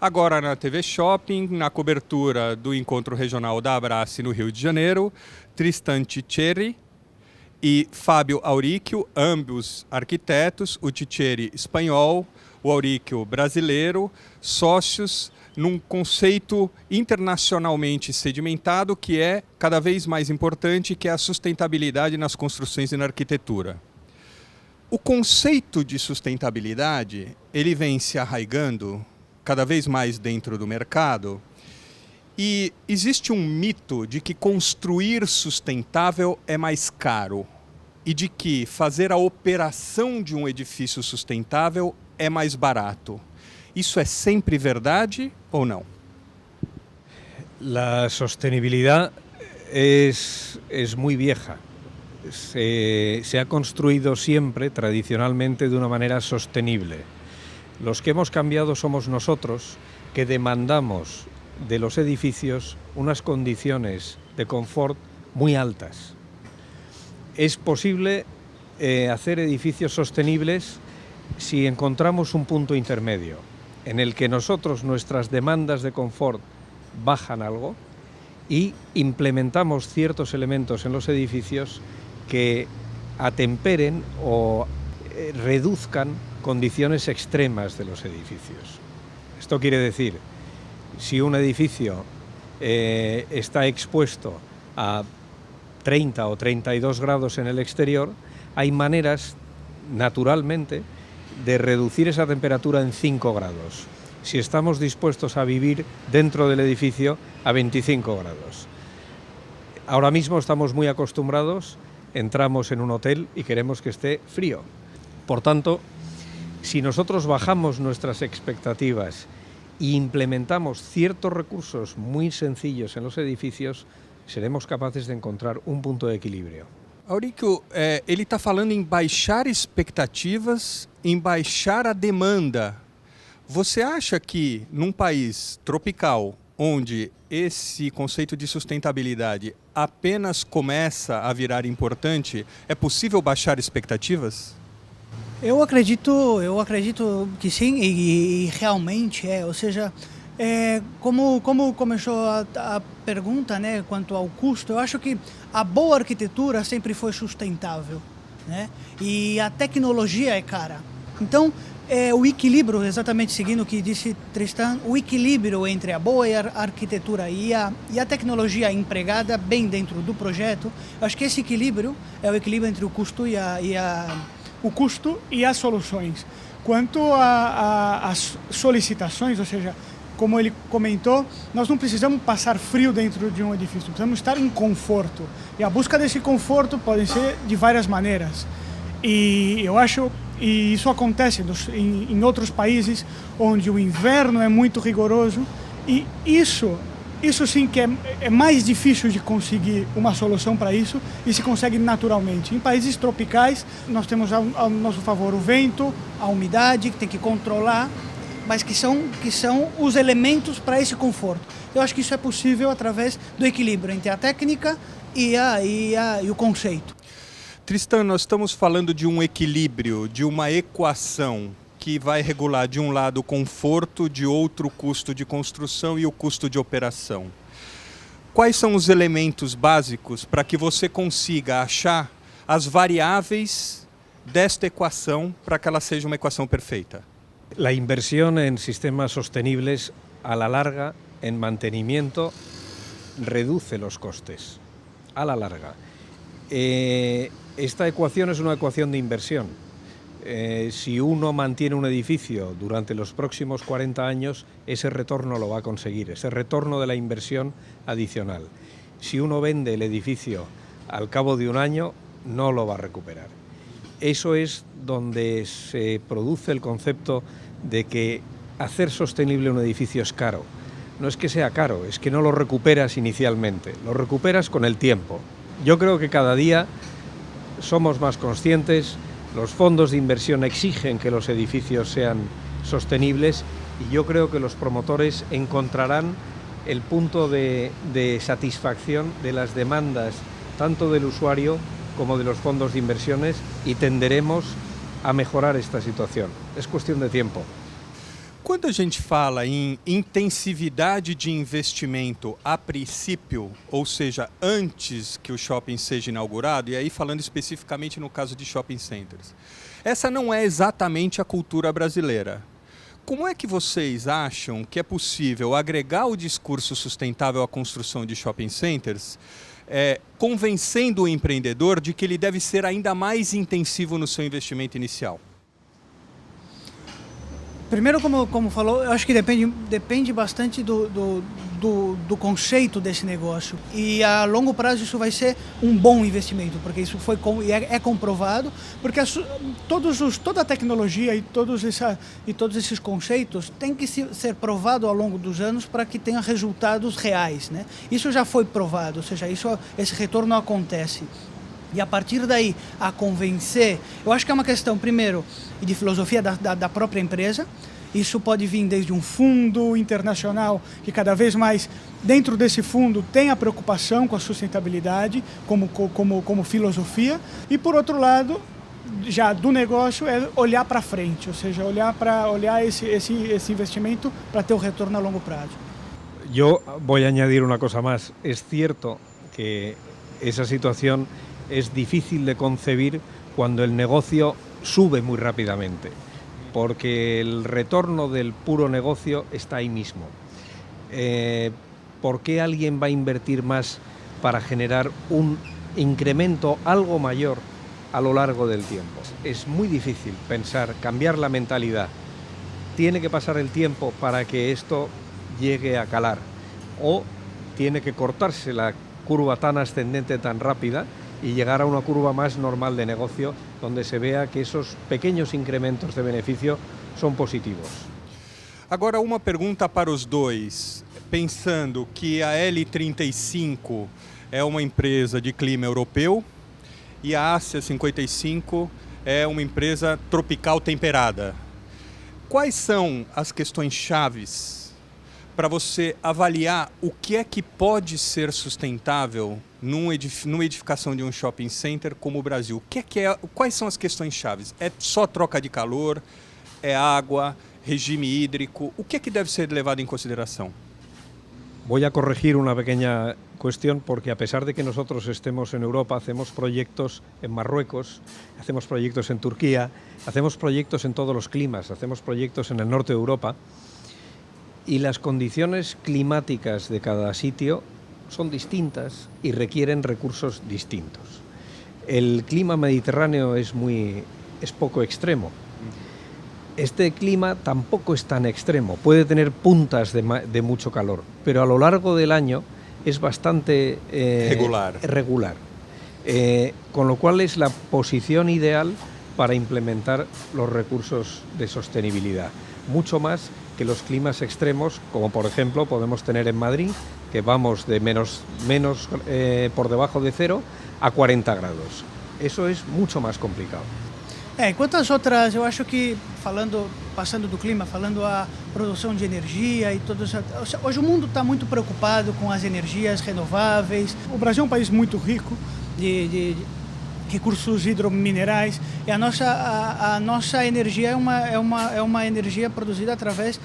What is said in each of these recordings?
Agora na TV Shopping, na cobertura do Encontro Regional da Abrace no Rio de Janeiro, Tristan Titcheri e Fábio Auríquio, ambos arquitetos, o Titcheri espanhol, o Auríquio brasileiro, sócios num conceito internacionalmente sedimentado que é cada vez mais importante, que é a sustentabilidade nas construções e na arquitetura. O conceito de sustentabilidade, ele vem se arraigando cada vez mais dentro do mercado e existe um mito de que construir sustentável é mais caro e de que fazer a operação de um edifício sustentável é mais barato. ¿Isso é sempre verdade ou não? La sostenibilidad es muy vieja. Se ha construido siempre, tradicionalmente, de una manera sostenible. Los que hemos cambiado somos nosotros, que demandamos de los edificios unas condiciones de confort muy altas. Es posible hacer edificios sostenibles si encontramos un punto intermedio en el que nosotros nuestras demandas de confort bajan algo y implementamos ciertos elementos en los edificios que atemperen o reduzcan condiciones extremas de los edificios. Esto quiere decir, si un edificio está expuesto a 30 o 32 grados en el exterior, hay maneras, naturalmente, de reducir esa temperatura en 5 grados, si estamos dispuestos a vivir dentro del edificio a 25 grados. Ahora mismo estamos muy acostumbrados, entramos en un hotel y queremos que esté frío. Por tanto, si nosotros bajamos nuestras expectativas e implementamos ciertos recursos muy sencillos en los edificios, seremos capaces de encontrar um ponto de equilíbrio. Auríquio, ele está falando em baixar expectativas, em baixar a demanda. Você acha que num país tropical, onde esse conceito de sustentabilidade apenas começa a virar importante, é possível baixar expectativas? Eu acredito que sim, e realmente é. Ou seja, como começou a pergunta, né, quanto ao custo, eu acho que a boa arquitetura sempre foi sustentável, né? E a tecnologia é cara. Então, o equilíbrio, exatamente seguindo o que disse Tristan, o equilíbrio entre a boa arquitetura e a tecnologia empregada bem dentro do projeto, eu acho que esse equilíbrio é o equilíbrio entre o custo e as soluções. Quanto às solicitações, ou seja, como ele comentou, nós não precisamos passar frio dentro de um edifício, precisamos estar em conforto. E a busca desse conforto pode ser de várias maneiras. E eu acho, e isso acontece em outros países, onde o inverno é muito rigoroso, e isso sim que é mais difícil de conseguir uma solução para isso, e se consegue naturalmente. Em países tropicais, nós temos ao nosso favor o vento, a umidade, que tem que controlar, mas que são os elementos para esse conforto. Eu acho que isso é possível através do equilíbrio entre a técnica e o conceito. Tristan, nós estamos falando de um equilíbrio, de uma equação que vai regular de um lado o conforto, de outro o custo de construção e o custo de operação. Quais são os elementos básicos para que você consiga achar as variáveis desta equação para que ela seja uma equação perfeita? La inversión en sistemas sostenibles a la larga, en mantenimiento, reduce los costes. A la larga. Esta ecuación es una ecuación de inversión. Si uno mantiene un edificio durante los próximos 40 años, ese retorno lo va a conseguir, ese retorno de la inversión adicional. Si uno vende el edificio al cabo de un año, no lo va a recuperar. Eso es donde se produce el concepto de que hacer sostenible un edificio es caro. No es que sea caro, es que no lo recuperas inicialmente, lo recuperas con el tiempo. Yo creo que cada día somos más conscientes, los fondos de inversión exigen que los edificios sean sostenibles y yo creo que los promotores encontrarán el punto de satisfacción de las demandas tanto del usuario como de los fondos de inversiones y tenderemos a mejorar esta situación. Es cuestión de tiempo. Quando a gente fala em intensividade de investimento a princípio, ou seja, antes que o shopping seja inaugurado, e aí falando especificamente no caso de shopping centers, essa não é exatamente a cultura brasileira. Como é que vocês acham que é possível agregar o discurso sustentável à construção de shopping centers, convencendo o empreendedor de que ele deve ser ainda mais intensivo no seu investimento inicial? Primeiro, como falou, eu acho que depende bastante do conceito desse negócio. E a longo prazo isso vai ser um bom investimento, porque isso é comprovado, porque toda a tecnologia e todos esses conceitos têm que ser provado ao longo dos anos para que tenha resultados reais, né? Isso já foi provado, ou seja, esse retorno acontece. E a partir daí, a convencer, eu acho que é uma questão, primeiro, de filosofia da própria empresa. Isso pode vir desde um fundo internacional, que cada vez mais, dentro desse fundo, tem a preocupação com a sustentabilidade como filosofia. E, por outro lado, já do negócio, é olhar para frente, ou seja, olhar esse investimento para ter o retorno a longo prazo. Yo voy a añadir una cosa más. Es cierto que esa situación es difícil de concebir cuando el negocio sube muy rápidamente, porque el retorno del puro negocio está ahí mismo. ¿Por qué alguien va a invertir más para generar un incremento algo mayor a lo largo del tiempo? Es muy difícil pensar, cambiar la mentalidad. Tiene que pasar el tiempo para que esto llegue a calar, o tiene que cortarse la curva tan ascendente, tan rápida, y llegar a una curva más normal de negocio, donde se vea que esos pequeños incrementos de beneficio son positivos. Agora, uma pergunta para os dois. Pensando que a L35 é uma empresa de clima europeu e a Ásia 55 é uma empresa tropical temperada. Quais são as questões chaves para você avaliar o que é que pode ser sustentável numa edificação de um shopping center como o Brasil? Quais são as questões chaves? É só troca de calor? É água? Regime hídrico? O que é que deve ser levado em consideração? Voy a corregir una pequeña cuestión, porque a pesar de que nosotros estemos en Europa, hacemos proyectos en Marruecos, hacemos proyectos en Turquía, hacemos proyectos en todos los climas, hacemos proyectos en el norte de Europa, y las condiciones climáticas de cada sitio son distintas y requieren recursos distintos. El clima mediterráneo es poco extremo. Este clima tampoco es tan extremo, puede tener puntas de mucho calor, pero a lo largo del año es bastante regular. Con lo cual es la posición ideal para implementar los recursos de sostenibilidad, mucho más que los climas extremos, como por ejemplo podemos tener en Madrid, que vamos de menos por debajo de 0 a 40 grados. Eso es mucho más complicado. Enquanto as outras, eu acho que, passando do clima, falando a produção de energia e tudo isso, hoje o mundo está muito preocupado com as energias renováveis. O Brasil é um país muito rico de recursos hidrominerais, e a nossa energia é uma energia produzida através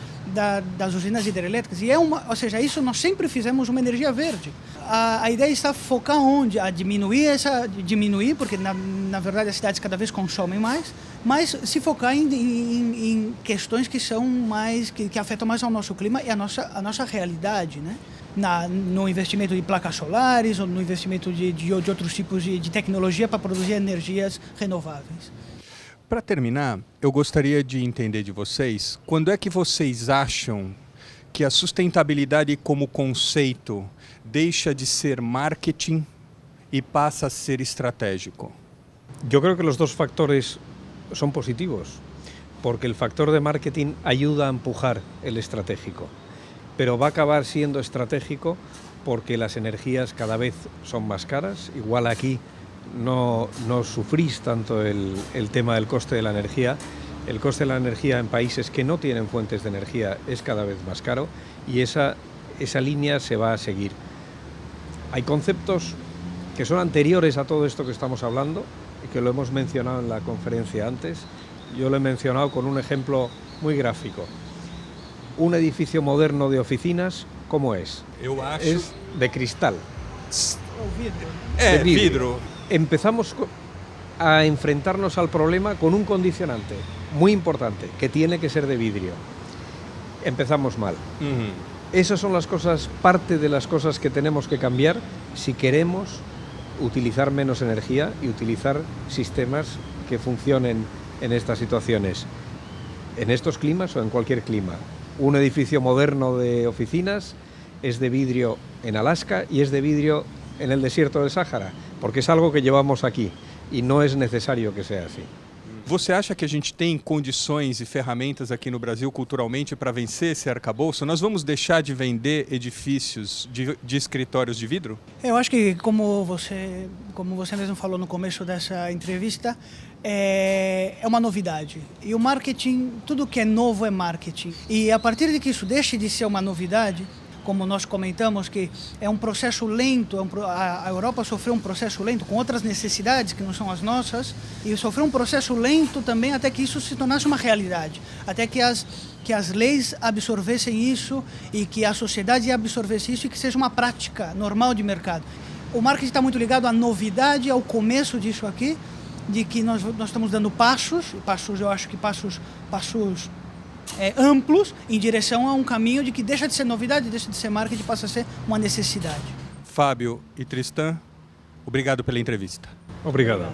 das usinas hidrelétricas, e ou seja, isso nós sempre fizemos uma energia verde. A ideia está focar onde? A diminuir, porque na verdade as cidades cada vez consomem mais, mas se focar em questões que são que afetam mais ao nosso clima e a nossa realidade, né? No investimento de placas solares ou no investimento de outros tipos de tecnologia para produzir energias renováveis. Para terminar, eu gostaria de entender de vocês, quando é que vocês acham que a sustentabilidade como conceito deixa de ser marketing e passa a ser estratégico? Yo creo que los dos factores son positivos, porque el factor de marketing ayuda a empujar el estratégico, pero va a acabar siendo estratégico porque las energías cada vez son más caras. Igual aquí no sufrís tanto el tema del coste de la energía. El coste de la energía en países que no tienen fuentes de energía es cada vez más caro, y esa línea se va a seguir. Hay conceptos que son anteriores a todo esto que estamos hablando y que lo hemos mencionado en la conferencia antes. Yo lo he mencionado con un ejemplo muy gráfico. Un edificio moderno de oficinas, ¿cómo es? Eu acho... Es de cristal. É, de vidro. Empezamos a enfrentarnos al problema con un condicionante muy importante, que tiene que ser de vidrio. Empezamos mal. Uhum. Esas son las cosas, parte de las cosas que tenemos que cambiar si queremos utilizar menos energía y utilizar sistemas que funcionen en estas situaciones, en estos climas o en cualquier clima. Un edificio moderno de oficinas es de vidrio en Alaska y es de vidrio en el desierto del Sáhara, porque es algo que llevamos aquí y no es necesario que sea así. Você acha que a gente tem condições e ferramentas aqui no Brasil culturalmente para vencer esse arcabouço? Nós vamos deixar de vender edifícios de escritórios de vidro? Eu acho que, como você mesmo falou no começo dessa entrevista, é uma novidade. E o marketing, tudo que é novo é marketing. E a partir de que isso deixe de ser uma novidade, como nós comentamos, que é um processo lento, a Europa sofreu um processo lento com outras necessidades que não são as nossas, e sofreu um processo lento também até que isso se tornasse uma realidade, até que as leis absorvessem isso e que a sociedade absorvesse isso e que seja uma prática normal de mercado. O marketing está muito ligado à novidade, ao começo disso aqui, de que nós estamos dando passos, eu acho que passos amplos em direção a um caminho de que deixa de ser novidade, deixa de ser marketing e passa a ser uma necessidade. Fábio e Tristan, obrigado pela entrevista. Obrigado.